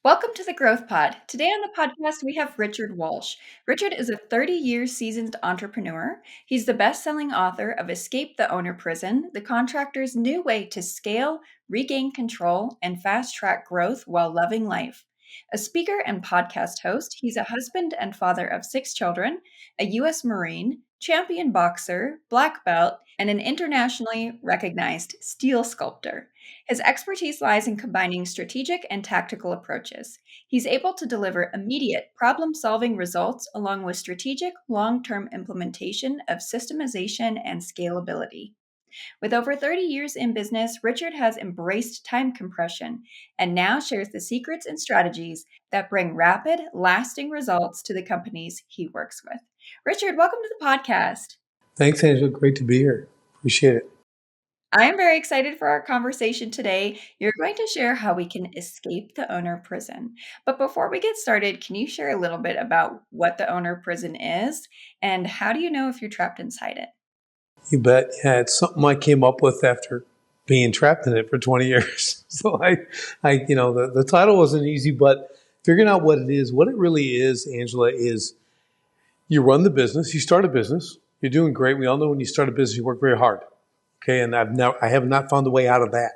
Welcome to the Growth Pod. Today on the podcast, we have Richard Walsh. Richard is a 30-year seasoned entrepreneur. He's the best-selling author of Escape the Owner Prison, the contractor's new way to scale, regain control, and fast-track growth while loving life. A speaker and podcast host, he's a husband and father of 6 children, a U.S. Marine, champion boxer, black belt, and an internationally recognized steel sculptor. His expertise lies in combining strategic and tactical approaches. He's able to deliver immediate problem solving results along with strategic long term implementation of systemization and scalability. With over 30 years in business, Richard has embraced time compression and now shares the secrets and strategies that bring rapid, lasting results to the companies he works with. Richard, welcome to the podcast. Thanks, Angela. Great to be here. Appreciate it. I'm very excited for our conversation today. You're going to share how we can escape the owner prison. But before we get started, can you share a little bit about what the owner prison is and how do you know if you're trapped inside it? You bet. Yeah, it's something I came up with after being trapped in it for 20 years. So the title wasn't easy, but figuring out what it really is, Angela, is you run the business, you start a business, you're doing great. We all know when you start a business, you work very hard. Okay. And I have not found a way out of that.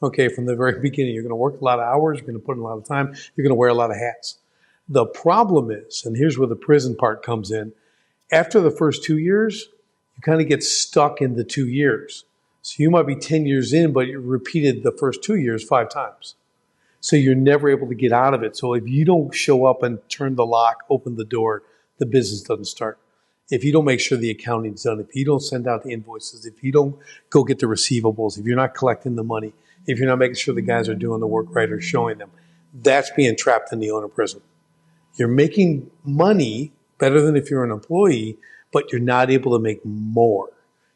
Okay. From the very beginning, you're going to work a lot of hours. You're going to put in a lot of time. You're going to wear a lot of hats. The problem is, and here's where the prison part comes in. After the first 2 years, you kind of get stuck in the 2 years. So you might be 10 years in, but you repeated the first 2 years 5 times. So you're never able to get out of it. So if you don't show up and turn the lock, open the door, the business doesn't start. If you don't make sure the accounting's done, if you don't send out the invoices, if you don't go get the receivables, if you're not collecting the money, if you're not making sure the guys are doing the work right or showing them, that's being trapped in the owner prison. You're making money better than if you're an employee, but you're not able to make more.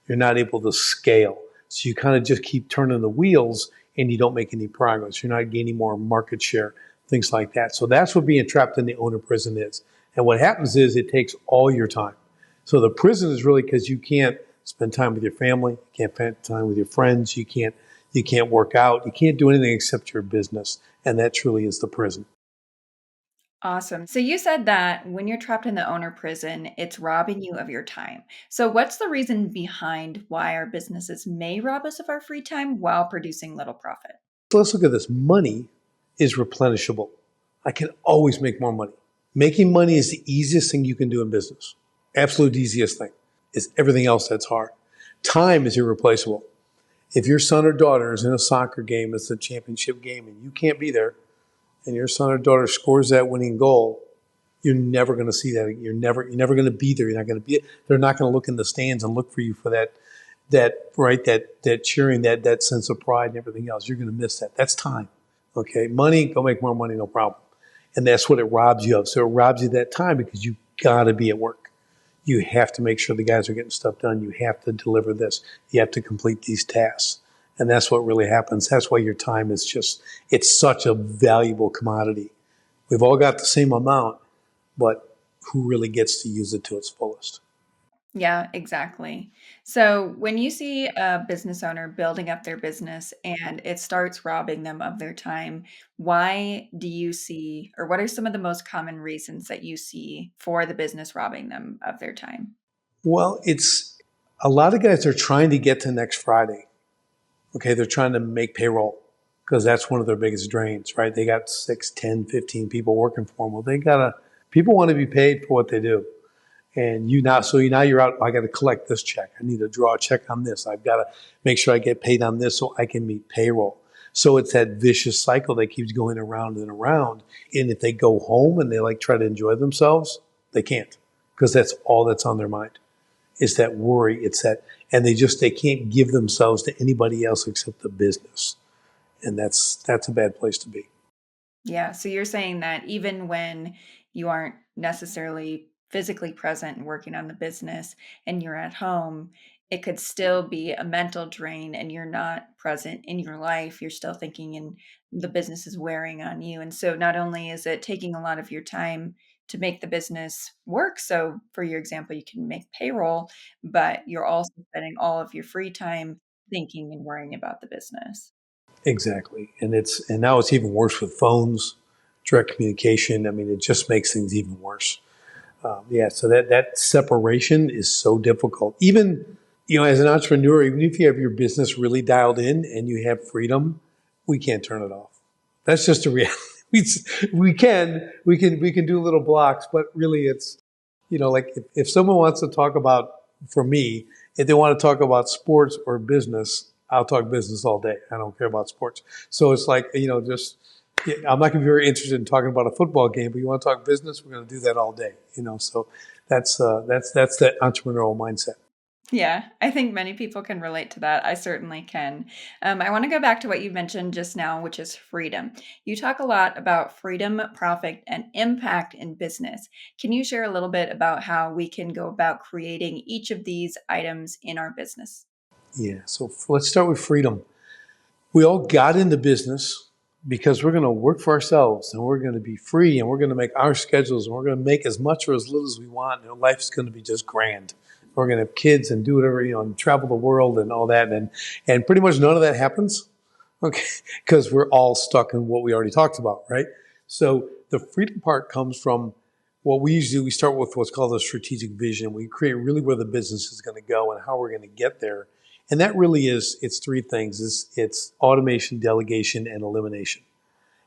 You're not able to scale. So you kind of just keep turning the wheels and you don't make any progress. You're not gaining more market share, things like that. So that's what being trapped in the owner prison is. And what happens is it takes all your time. So the prison is really because you can't spend time with your family, you can't spend time with your friends, you can't work out, you can't do anything except your business. And that truly is the prison. Awesome. So you said that when you're trapped in the owner prison, it's robbing you of your time. So what's the reason behind why our businesses may rob us of our free time while producing little profit? So let's look at this. Money is replenishable. I can always make more money. Making money is the easiest thing you can do in business. Absolute easiest thing. It's everything else that's hard. Time is irreplaceable. If your son or daughter is in a soccer game, it's a championship game, and you can't be there, and your son or daughter scores that winning goal, you're never going to see that. You're never going to be there. You're not going to be. They're not going to look in the stands and look for you for that cheering, that sense of pride and everything else. You're going to miss that. That's time. Okay, money, go make more money, no problem. And that's what it robs you of. So it robs you of that time because you got to be at work. You have to make sure the guys are getting stuff done. You have to deliver this. You have to complete these tasks. And that's what really happens. That's why your time is it's such a valuable commodity. We've all got the same amount, but who really gets to use it to its fullest? Yeah, exactly. So when you see a business owner building up their business and it starts robbing them of their time, why do you see, or what are some of the most common reasons that you see for the business robbing them of their time? Well, it's a lot of guys are trying to get to next Friday. Okay, they're trying to make payroll because that's one of their biggest drains, right? They got 6, 10, 15 people working for them. Well, people want to be paid for what they do. And now you're out, I got to collect this check. I need to draw a check on this. I've got to make sure I get paid on this so I can meet payroll. So it's that vicious cycle that keeps going around and around. And if they go home and they try to enjoy themselves, they can't because that's all that's on their mind. It's that worry. And they can't give themselves to anybody else except the business. And that's a bad place to be. Yeah. So you're saying that even when you aren't necessarily physically present and working on the business and you're at home, it could still be a mental drain and you're not present in your life. You're still thinking and the business is wearing on you. And so not only is it taking a lot of your time to make the business work. So for your example, you can make payroll, but you're also spending all of your free time thinking and worrying about the business. Exactly. And now it's even worse with phones, direct communication. I mean, it just makes things even worse. Yeah, so that separation is so difficult. Even as an entrepreneur, even if you have your business really dialed in and you have freedom, we can't turn it off. That's just a reality. We can do little blocks, but really, it's like if someone wants to talk about, for me, if they want to talk about sports or business, I'll talk business all day. I don't care about sports. So it's like just yeah, I'm not going to be very interested in talking about a football game, but you want to talk business, we're going to do that all day. So that's the entrepreneurial mindset. Yeah, I think many people can relate to that. I certainly can. I want to go back to what you mentioned just now, which is freedom. You talk a lot about freedom, profit, and impact in business. Can you share a little bit about how we can go about creating each of these items in our business? Yeah. So let's start with freedom. We all got into business because we're going to work for ourselves and we're going to be free and we're going to make our schedules and we're going to make as much or as little as we want. Life's going to be just grand. We're going to have kids and do whatever, and travel the world and all that. And pretty much none of that happens. Okay. Because we're all stuck in what we already talked about, right? So the freedom part comes from what we usually do. We start with what's called a strategic vision. We create really where the business is going to go and how we're going to get there. And that really it's three things. It's automation, delegation, and elimination.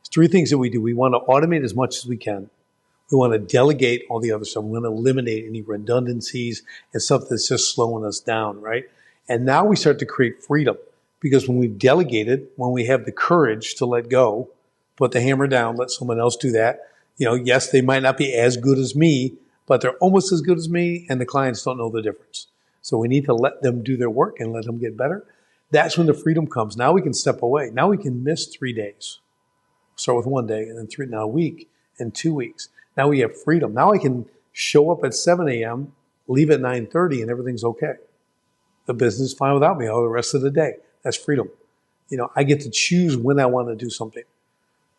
It's three things that we do. We want to automate as much as we can. We want to delegate all the other stuff. We want to eliminate any redundancies and stuff that's just slowing us down, right? And now we start to create freedom because when we've delegated, when we have the courage to let go, put the hammer down, let someone else do that. Yes, they might not be as good as me, but they're almost as good as me, and the clients don't know the difference. So we need to let them do their work and let them get better. That's when the freedom comes. Now we can step away. Now we can miss 3 days. Start with 1 day and then now a week and 2 weeks. Now we have freedom. Now I can show up at 7 a.m., leave at 9:30, and everything's okay. The business is fine without me all the rest of the day. That's freedom. I get to choose when I want to do something,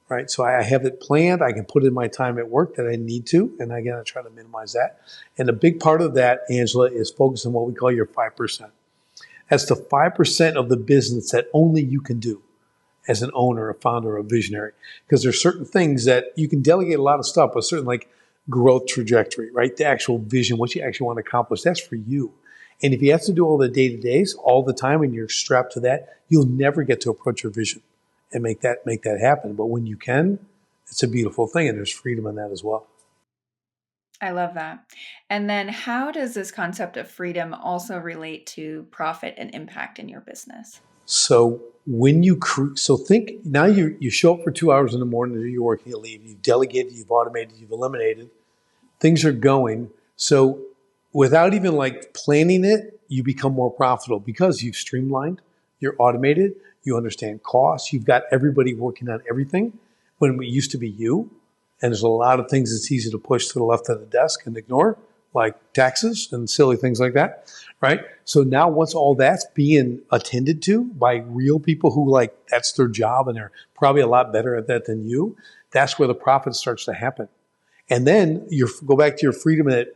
right? So I have it planned. I can put in my time at work that I need to, and I got to try to minimize that. And a big part of that, Angela, is focus on what we call your 5%. That's the 5% of the business that only you can do as an owner, a founder, a visionary. Because there's certain things that you can delegate a lot of stuff, but certain like growth trajectory, right? The actual vision, what you actually want to accomplish, that's for you. And if you have to do all the day-to-days all the time and you're strapped to that, you'll never get to approach your vision and make that happen. But when you can, it's a beautiful thing, and there's freedom in that as well. I love that. And then how does this concept of freedom also relate to profit and impact in your business? So when so think now you show up for 2 hours in the morning to do your work, you leave, you've delegated, you've automated, you've eliminated, things are going. So without even like planning it, you become more profitable because you've streamlined, you're automated, you understand costs, you've got everybody working on everything when it used to be you. And there's a lot of things it's easy to push to the left of the desk and ignore, like taxes and silly things like that, right? So now once all that's being attended to by real people who like that's their job and they're probably a lot better at that than you, that's where the profit starts to happen. And then you go back to your freedom and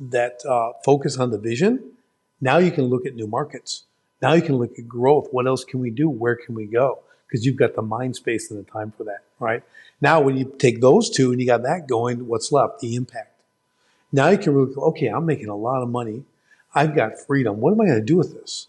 that focus on the vision. Now you can look at new markets. Now you can look at growth. What else can we do? Where can we go? Because you've got the mind space and the time for that, right? Now, when you take those two and you got that going, what's left? The impact. Now you can really go, okay, I'm making a lot of money. I've got freedom. What am I going to do with this?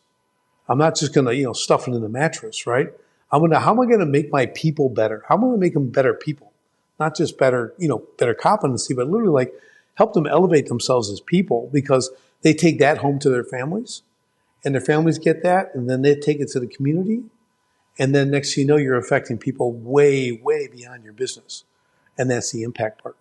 I'm not just going to, stuff it in the mattress, right? How am I going to make my people better? How am I going to make them better people? Not just better, better competency, but literally like help them elevate themselves as people because they take that home to their families and their families get that and then they take it to the community. And then next thing you know, you're affecting people way, way beyond your business. And that's the impact part.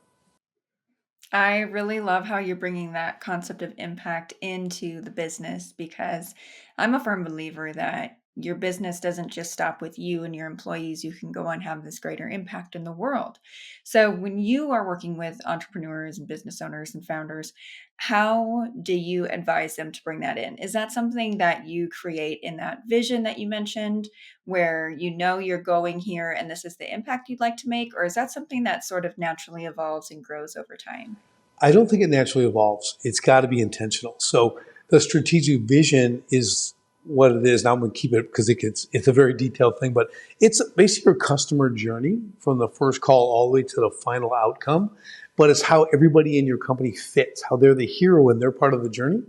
I really love how you're bringing that concept of impact into the business because I'm a firm believer that your business doesn't just stop with you and your employees. You can go and have this greater impact in the world. So, when you are working with entrepreneurs and business owners and founders, how do you advise them to bring that in? Is that something that you create in that vision that you mentioned, where you're going here and this is the impact you'd like to make? Or is that something that sort of naturally evolves and grows over time? I don't think it naturally evolves. It's got to be intentional. So the strategic vision is what it is. Now I'm going to keep it because it's a very detailed thing, but it's basically your customer journey from the first call all the way to the final outcome. But it's how everybody in your company fits, how they're the hero and they're part of the journey.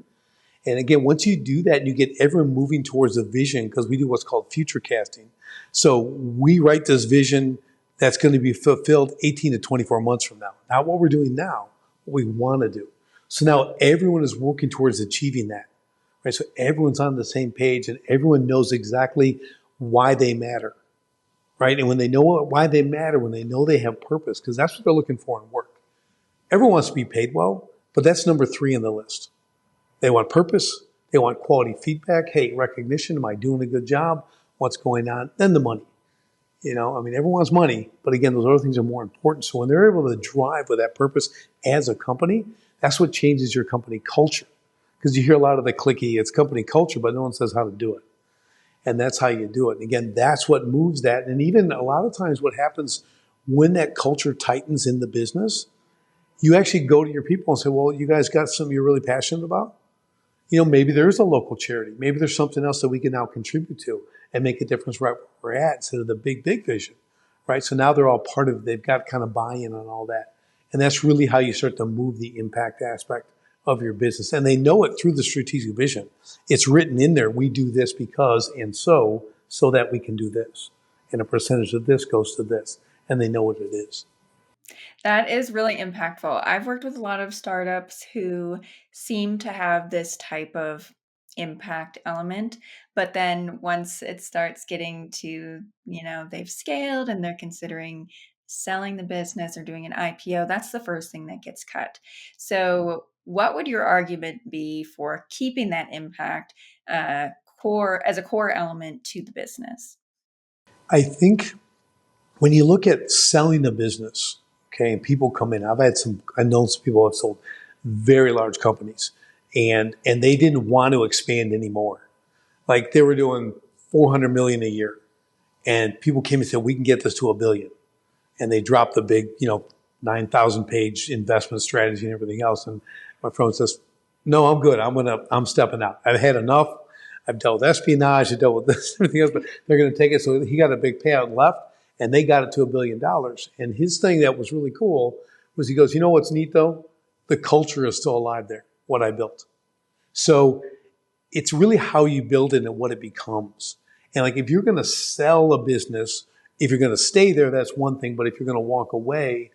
And again, once you do that and you get everyone moving towards a vision, because we do what's called future casting. So we write this vision that's going to be fulfilled 18 to 24 months from now. Not what we're doing now, what we want to do. So now everyone is working towards achieving that. Right? So everyone's on the same page and everyone knows exactly why they matter. Right? And when they know why they matter, when they know they have purpose, because that's what they're looking for in work. Everyone wants to be paid well, but that's number 3 in the list. They want purpose. They want quality feedback. Hey, recognition. Am I doing a good job? What's going on? Then the money. Everyone wants money, but again, those other things are more important. So when they're able to drive with that purpose as a company, that's what changes your company culture. Because you hear a lot of the cliquey, it's company culture, but no one says how to do it. And that's how you do it. And again, that's what moves that. And even a lot of times what happens when that culture tightens in the business, you actually go to your people and say, well, you guys got something you're really passionate about? Maybe there's a local charity. Maybe there's something else that we can now contribute to and make a difference right where we're at instead of the big vision, right? So now they're all part of it. They've got kind of buy-in on all that. And that's really how you start to move the impact aspect of your business. And they know it through the strategic vision. It's written in there. We do this because and so that we can do this. And a percentage of this goes to this. And they know what it is. That is really impactful. I've worked with a lot of startups who seem to have this type of impact element, but then once it starts getting to, they've scaled and they're considering selling the business or doing an IPO, that's the first thing that gets cut. So, what would your argument be for keeping that impact core as a core element to the business? I think when you look at selling a business, okay, and people come in, I know some people have sold very large companies and they didn't want to expand anymore. Like they were doing 400 million a year and people came and said, we can get this to $1 billion. And they dropped the big, 9,000 page investment strategy and everything else. And my friend says, no, I'm good. I'm stepping out. I've had enough. I've dealt with espionage. I've dealt with this, everything else, but they're going to take it. So he got a big payout left. And they got it to $1 billion. And his thing that was really cool was he goes, you know what's neat though? The culture is still alive there, what I built. So it's really how you build it and what it becomes. And like if you're going to sell a business, if you're going to stay there, that's one thing. But if you're going to walk away,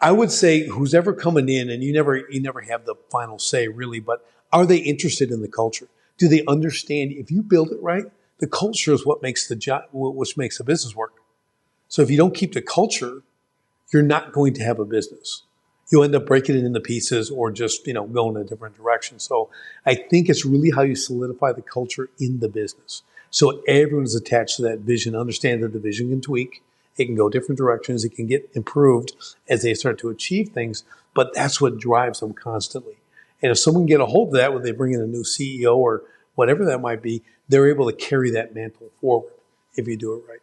I would say who's ever coming in, and you never have the final say really, but are they interested in the culture? Do they understand if you build it right, the culture is what makes the job, which makes the business work. So if you don't keep the culture, you're not going to have a business. You'll end up breaking it into pieces or just, go in a different direction. So I think it's really how you solidify the culture in the business. So everyone's attached to that vision, understand that the vision can tweak. It can go different directions. It can get improved as they start to achieve things, but that's what drives them constantly. And if someone can get a hold of that when they bring in a new CEO or whatever that might be, they're able to carry that mantle forward if you do it right.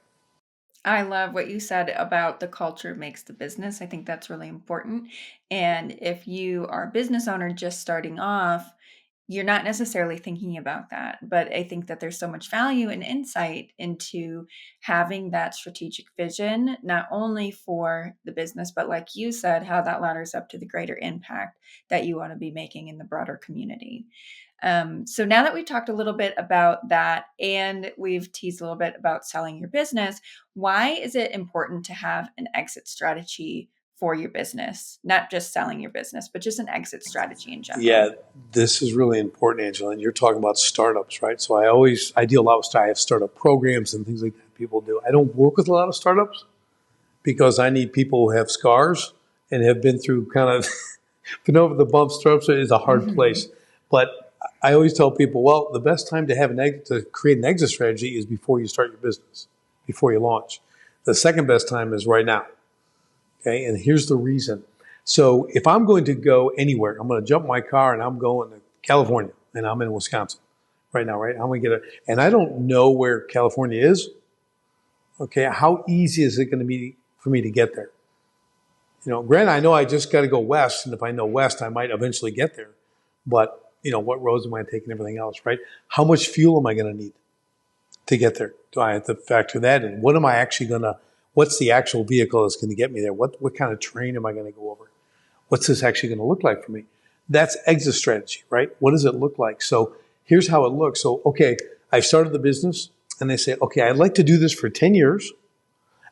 I love what you said about the culture makes the business. I think that's really important. And if you are a business owner just starting off, you're not necessarily thinking about that. But I think that there's so much value and insight into having that strategic vision, not only for the business, but like you said, how that ladders up to the greater impact that you want to be making in the broader community. So now that we talked a little bit about that and we've teased a little bit about selling your business, why is it important to have an exit strategy for your business? Not just selling your business, but just an exit strategy in Yeah, general. this is really important, Angela. And you're talking about startups, right? So I deal a lot with, I have startup programs and things like that people do. I don't work with a lot of startups because I need people who have scars and have been through kind of, been over the bumps. Startups is a hard place. But I always tell people, well, the best time to have an exit, to create an exit strategy is before you start your business, before you launch. The second best time is right now. Okay, and here's the reason. So if I'm going to go anywhere, I'm going to jump in my car and I'm going to California and I'm in Wisconsin right now, right? I'm going to get and I don't know where California is. Okay, how easy is it going to be for me to get there? Granted, I know I just got to go west, and if I know west, I might eventually get there. But what roads am I taking, everything else, right? How much fuel am I going to need to get there? Do I have to factor that in? What am I actually going to, what's the actual vehicle that's going to get me there? What kind of terrain am I going to go over? What's this actually going to look like for me? That's exit strategy, right? What does it look like? So here's how it looks. So, okay, I've started the business and they say, okay, I'd like to do this for 10 years.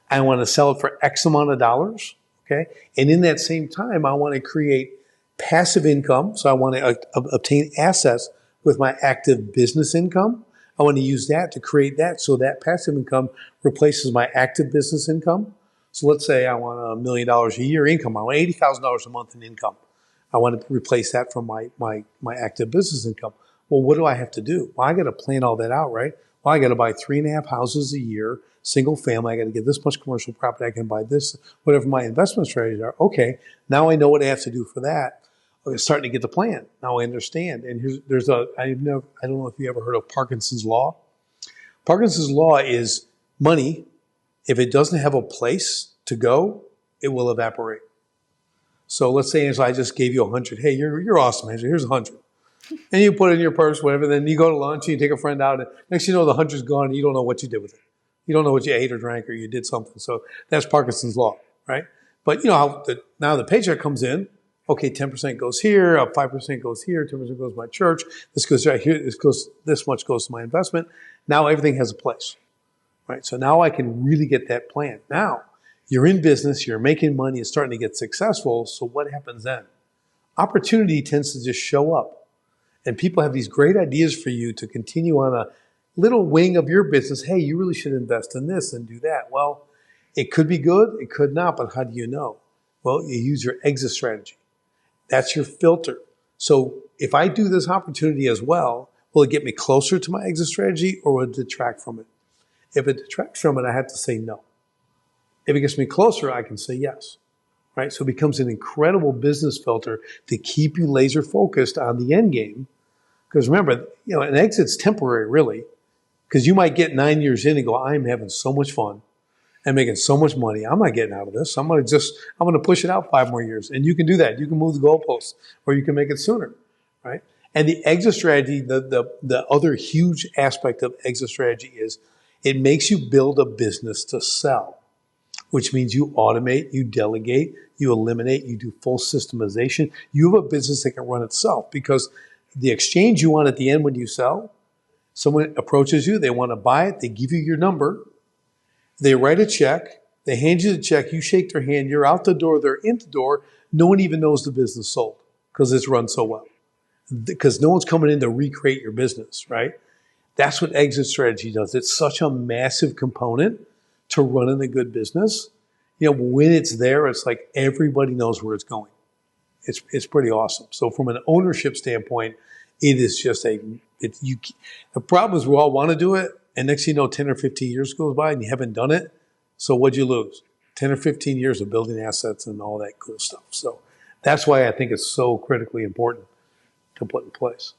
I want to sell it for X amount of dollars. Okay. And in that same time, I want to create passive income. So I want to obtain assets with my active business income. I want to use that to create that. So that passive income replaces my active business income. So let's say I want $1 million a year income. I want $80,000 a month in income. I want to replace that from my active business income. Well, what do I have to do? Well, I got to plan all that out, right? Well, I got to buy 3.5 houses a year, single family. I got to get this much commercial property. I can buy this, whatever my investment strategies are. Okay, now I know what I have to do for that. I'm starting to get the plan. Now I understand. And I don't know if you ever heard of Parkinson's law. Parkinson's law is money. If it doesn't have a place to go, it will evaporate. So let's say, Angela, I just gave you 100. Hey, you're awesome, Angela. Here's 100. And you put it in your purse, whatever. Then you go to lunch and you take a friend out. And next thing you know, the 100's gone and you don't know what you did with it. You don't know what you ate or drank or you did something. So that's Parkinson's law, right? But you know how now the paycheck comes in. Okay, 10% goes here, 5% goes here, 10% goes to my church. This goes right here. This much goes to my investment. Now everything has a place, right? So now I can really get that plan. Now you're in business, you're making money, it's starting to get successful. So what happens then? Opportunity tends to just show up. And people have these great ideas for you to continue on a little wing of your business. Hey, you really should invest in this and do that. Well, it could be good, it could not, but how do you know? Well, you use your exit strategy. That's your filter. So if I do this opportunity as well, will it get me closer to my exit strategy or will it detract from it? If it detracts from it, I have to say no. If it gets me closer, I can say yes. Right? So it becomes an incredible business filter to keep you laser focused on the end game. Because remember, an exit's temporary, really. Because you might get 9 years in and go, I'm having so much fun and making so much money. I'm not getting out of this. I'm going to push it out 5 more years. And you can do that. You can move the goalposts or you can make it sooner, right? And the exit strategy, the other huge aspect of exit strategy is it makes you build a business to sell, which means you automate, you delegate, you eliminate, you do full systemization. You have a business that can run itself because the exchange you want at the end when you sell, someone approaches you, they want to buy it, they give you your number, they write a check, they hand you the check, you shake their hand, you're out the door, they're in the door, no one even knows the business sold because it's run so well. Because no one's coming in to recreate your business, right? That's what exit strategy does. It's such a massive component to running a good business. When it's there, it's like everybody knows where it's going. It's pretty awesome. So from an ownership standpoint, it is just the problem is we all want to do it. And next thing you know, 10 or 15 years goes by and you haven't done it. So what'd you lose? 10 or 15 years of building assets and all that cool stuff. So that's why I think it's so critically important to put in place.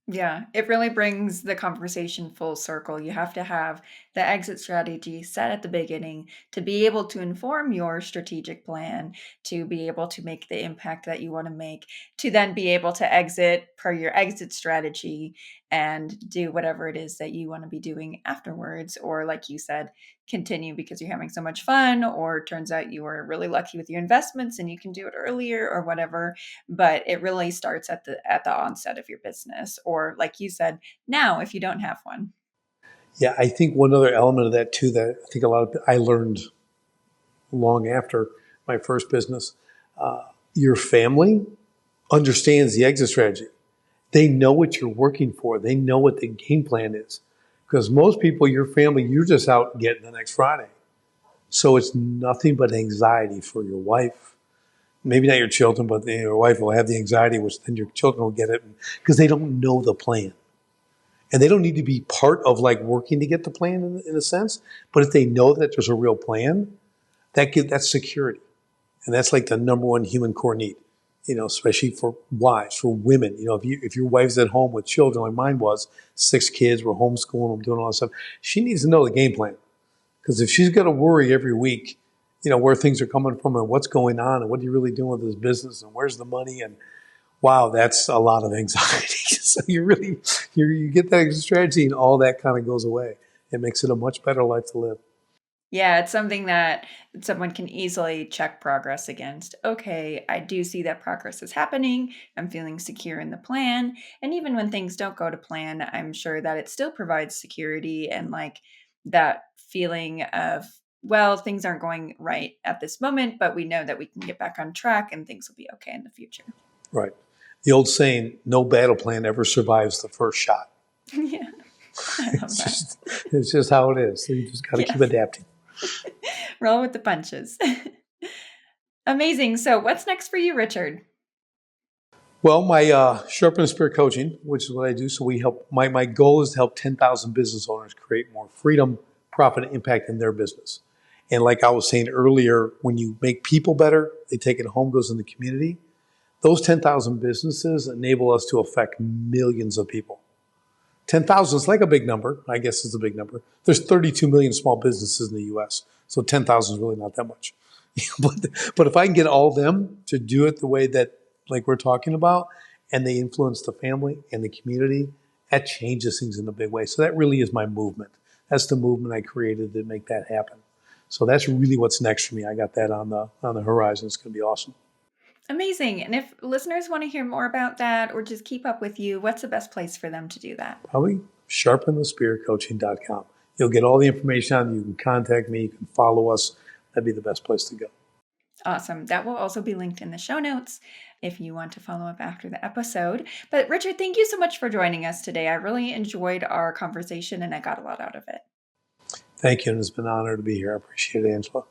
Yeah, it really brings the conversation full circle. You have to have the exit strategy set at the beginning to be able to inform your strategic plan, to be able to make the impact that you want to make, to then be able to exit per your exit strategy and do whatever it is that you want to be doing afterwards. Or, like you said, continue because you're having so much fun, or turns out you were really lucky with your investments and you can do it earlier or whatever. But it really starts at the onset of your business, or like you said, now if you don't have one. Yeah, I think one other element of that too that I think I learned long after my first business, your family understands the exit strategy. They know what you're working for. They know what the game plan is. Because most people, your family, you're just out getting the next Friday. So it's nothing but anxiety for your wife. Maybe not your children, but your wife will have the anxiety, which then your children will get it because they don't know the plan. And they don't need to be part of working to get the plan in a sense. But if they know that there's a real plan, that's security. And that's like the number one human core need, especially for wives, for women. If your wife's at home with children like mine was, 6 kids, we're homeschooling them, doing all that stuff, she needs to know the game plan. Because if she's got to worry every week, where things are coming from and what's going on and what are you really doing with this business and where's the money and Wow, that's a lot of anxiety. So you get that extra strategy, and all that kind of goes away. It makes it a much better life to live. Yeah, it's something that someone can easily check progress against. Okay, I do see that progress is happening. I'm feeling secure in the plan. And even when things don't go to plan, I'm sure that it still provides security and like that feeling of, well, things aren't going right at this moment, but we know that we can get back on track and things will be okay in the future. Right. The old saying, "No battle plan ever survives the first shot." Yeah, I love It's that. just it's just how it is. So you just got to keep Yes, adapting. roll with the punches. Amazing. So, what's next for you, Richard? Well, my Sharpen the Spirit coaching, which is what I do. So we help. My goal is to help 10,000 business owners create more freedom, profit, and impact in their business. And like I was saying earlier, when you make people better, they take it home, goes in the community. Those 10,000 businesses enable us to affect millions of people. 10,000 is like a big number. I guess it's a big number. There's 32 million small businesses in the U.S., so 10,000 is really not that much. but if I can get all of them to do it the way that, like we're talking about, and they influence the family and the community, that changes things in a big way. So that really is my movement. That's the movement I created to make that happen. So that's really what's next for me. I got that on the horizon. It's going to be awesome. Amazing. And if listeners want to hear more about that or just keep up with you, what's the best place for them to do that? Probably sharpenthespiritcoaching.com. You'll get all the information on it. You can contact me. You can follow us. That'd be the best place to go. Awesome. That will also be linked in the show notes if you want to follow up after the episode. But Richard, thank you so much for joining us today. I really enjoyed our conversation and I got a lot out of it. Thank you, and it's been an honor to be here. I appreciate it, Angela.